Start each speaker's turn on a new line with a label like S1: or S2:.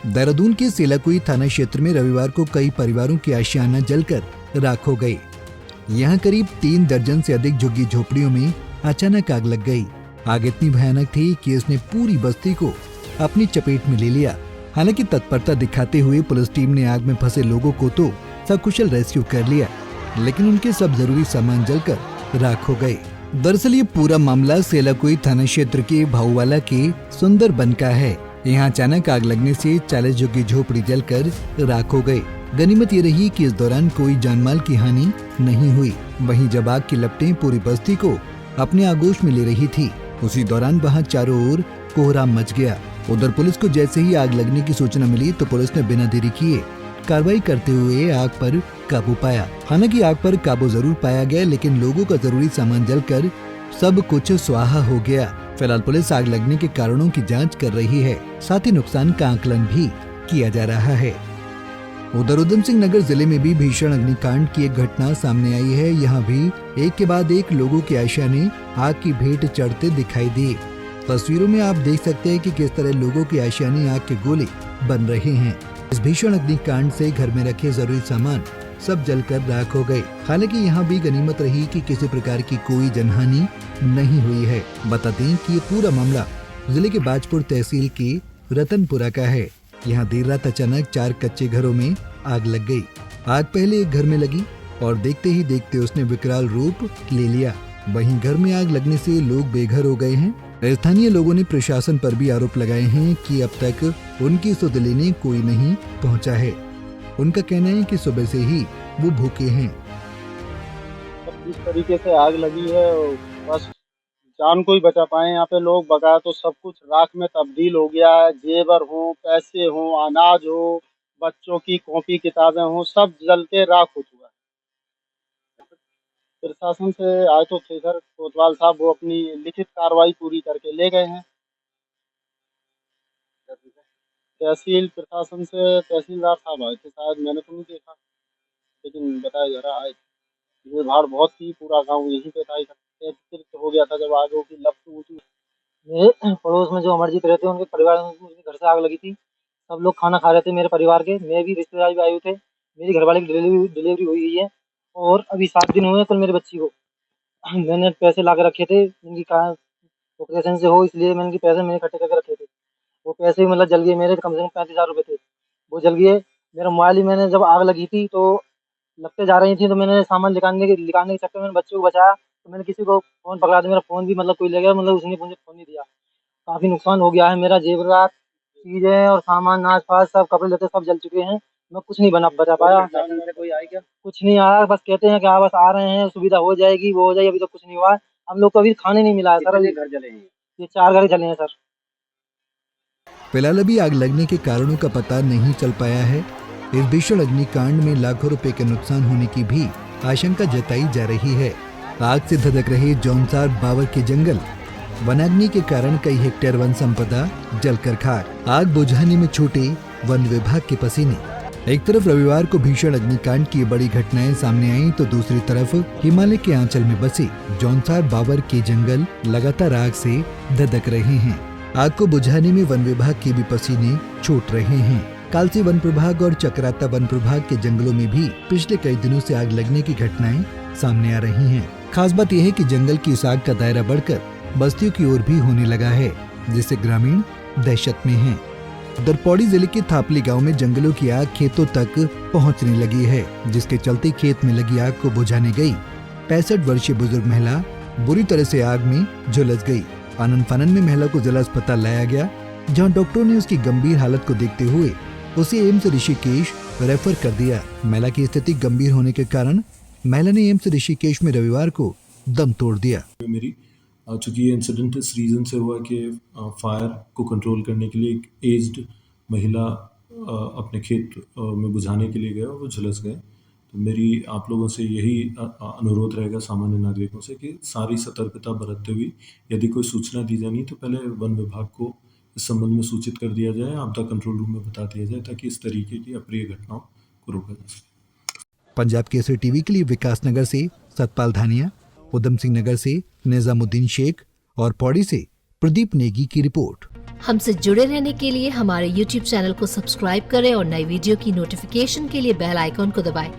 S1: देहरादून के सेलाकुई थाना क्षेत्र में रविवार को कई परिवारों की आशियाना जलकर राख हो गई। यहाँ करीब 3 दर्जन से अधिक झुग्गी झोपड़ियों में अचानक आग लग गई। आग इतनी भयानक थी कि इसने पूरी बस्ती को अपनी चपेट में ले लिया। हालांकि तत्परता दिखाते हुए पुलिस टीम ने आग में फंसे लोगों को तो सकुशल रेस्क्यू कर लिया, लेकिन उनके सब जरूरी सामान जलकर राख हो गए। दरअसल ये पूरा मामला सेलाकुई थाना क्षेत्र के भाऊवाला के सुंदरबन का है। यहाँ अचानक आग लगने से 40 झुग्गी झोपड़ी जलकर राख हो गए। गनीमत ये रही कि इस दौरान कोई जानमाल की हानि नहीं हुई। वहीं जब आग की लपटें पूरी बस्ती को अपने आगोश में ले रही थी, उसी दौरान वहाँ चारों ओर कोहराम मच गया। उधर पुलिस को जैसे ही आग लगने की सूचना मिली तो पुलिस ने बिना देरी किए कार्रवाई करते हुए आग पर काबू पाया। हालांकि आग पर काबू जरूर पाया गया, लेकिन लोगों का जरूरी सामान जलकर सब कुछ स्वाहा हो गया। फिलहाल पुलिस आग लगने के कारणों की जांच कर रही है, साथ ही नुकसान का आकलन भी किया जा रहा है। उधर उधम सिंह नगर जिले में भी भीषण अग्निकांड की एक घटना सामने आई है। यहाँ भी एक के बाद एक लोगों के आशियाने आग की भेंट चढ़ते दिखाई दिए। तस्वीरों में आप देख सकते हैं कि किस तरह लोगों के आशियाने आग के गोले बन रहे हैं। इस भीषण अग्निकांड से घर में रखे जरूरी सामान सब जलकर राख हो गए। हालांकि यहाँ भी गनीमत रही कि किसी प्रकार की कोई जनहानि नहीं हुई है। बता दें कि ये पूरा मामला जिले के बाजपुर तहसील के रतनपुरा का है। यहाँ देर रात अचानक 4 कच्चे घरों में आग लग गई। आग पहले एक घर में लगी और देखते ही देखते उसने विकराल रूप ले लिया। वहीं घर में आग लगने से लोग बेघर हो गए हैं। स्थानीय लोगों ने प्रशासन पर भी आरोप लगाए हैं कि अब तक उनकी सुध लेने कोई नहीं पहुंचा है। उनका कहना है कि सुबह से ही वो भूखे हैं।
S2: इस तरीके से आग लगी है, बस जान को ही बचा पाए यहाँ पे लोग, बकाया तो सब कुछ राख में तब्दील हो गया है। जेवर हो, पैसे हो, अनाज हो, बच्चों की कॉपी किताबें हो, सब जल के राख हो चुका है। प्रशासन से आए तो थे सर कोतवाल साहब, वो अपनी लिखित कार्रवाई पूरी करके ले गए हैं। तहसील प्रशासन से तहसीलदार साहब आए थे, शायद मैंने तो नहीं देखा, लेकिन बताया जा रहा है भीड़ भाड़ बहुत थी, पूरा गांव यहीं पे था, एकत्रित हो गया था जब आगों की लपट ऊंची। मेरे पड़ोस में जो अमरजीत रहते हैं, उनके परिवार में उनके घर से आग लगी थी। सब लोग खाना खा रहे थे मेरे परिवार के, मैं भी रिश्तेदार भी आए हुए थे। मेरी घरवाले की डिलीवरी हुई है और अभी 7 दिन हुए कल मेरी बच्ची को। मैंने पैसे ला के रखे थे, इनकी ऑपरेशन से हो इसलिए मैंने इनके पैसे मैंने इकट्ठे करके रखे थे। वो पैसे भी मतलब जल गए मेरे, कम से कम 35,000 रुपये थे, वो जल गए। मेरा मोबाइल ही मैंने जब आग लगी थी तो लगते जा रही थी, तो मैंने सामान निकालने के चक्कर में मैंने बच्चों को बचाया, तो मैंने किसी को फ़ोन पकड़ा दिया। मेरा फ़ोन भी मतलब कोई ले गया, मतलब उसने मुझे फ़ोन नहीं दिया। काफ़ी नुकसान हो गया है मेरा, जेवरात चीज़ें और सामान नाश पास सब कपड़े लत्ते सब जल चुके हैं। मैं कुछ नहीं बचा पाया। कोई आया क्या? कुछ नहीं आया, बस कहते हैं कि हाँ बस आ रहे हैं, सुविधा हो जाएगी, वो हो जाएगी, अभी तो कुछ नहीं हुआ है। हम लोग को अभी खाने नहीं मिला है सर। अभी घर जले हैं, ये 4 घर जले हैं सर।
S1: फिलहाल अभी आग लगने के कारणों का पता नहीं चल पाया है। इस भीषण अग्निकांड में लाखों रुपए के नुकसान होने की भी आशंका जताई जा रही है। आग से धधक रहे जौनसार बावर के जंगल, वनाग्नि के कारण कई हेक्टेयर वन संपदा जलकर खाक। आग बुझाने में छूटे वन विभाग के पसीने। एक तरफ रविवार को भीषण अग्निकांड की बड़ी घटनाएं सामने आई, तो दूसरी तरफ हिमालय के आंचल में बसे जौनसार बावर के जंगल लगातार आग से धधक रहे हैं। आग को बुझाने में वन विभाग के भी पसीने छूट रहे हैं। कालसी वन प्रभाग और चक्राता वन प्रभाग के जंगलों में भी पिछले कई दिनों से आग लगने की घटनाएं सामने आ रही हैं। खास बात यह है कि जंगल की इस आग का दायरा बढ़कर बस्तियों की ओर भी होने लगा है, जिससे ग्रामीण दहशत में हैं। उधर पौड़ी जिले के थापली गांव में जंगलों की आग खेतों तक पहुंचने लगी है, जिसके चलते खेत में लगी आग को बुझाने गई 65 वर्षीय बुजुर्ग महिला बुरी तरह से आग में झुलस गई। आनन फानन में महिला को जिला अस्पताल लाया गया, जहां डॉक्टरों ने उसकी गंभीर हालत को देखते हुए उसे एम्स ऋषिकेश रेफर कर दिया। महिला की स्थिति गंभीर होने के कारण महिला ने एम्स ऋषिकेश में रविवार को दम तोड़ दिया।
S3: मेरी चूँकि ये इंसिडेंट इस रीज़न से हुआ कि फायर को कंट्रोल करने के लिए एक एज्ड महिला अपने खेत में बुझाने के लिए गए और वो झुलस गए। तो मेरी आप लोगों से यही अनुरोध रहेगा सामान्य नागरिकों से कि सारी सतर्कता बरतते हुए यदि कोई सूचना दी जानी तो पहले वन विभाग को इस संबंध में सूचित कर दिया जाए, आपदा कंट्रोल रूम में बता दिया जाए, ताकि इस तरीके की अप्रिय घटनाओं को रोका जा सके।
S1: पंजाब केसरी टीवी के लिए विकासनगर से सतपाल धानिया, उधम सिंह नगर से निजामुद्दीन शेख और पौड़ी से प्रदीप नेगी की रिपोर्ट।
S4: हमसे जुड़े रहने के लिए हमारे YouTube चैनल को सब्सक्राइब करें और नई वीडियो की नोटिफिकेशन के लिए बेल आइकॉन को दबाएं।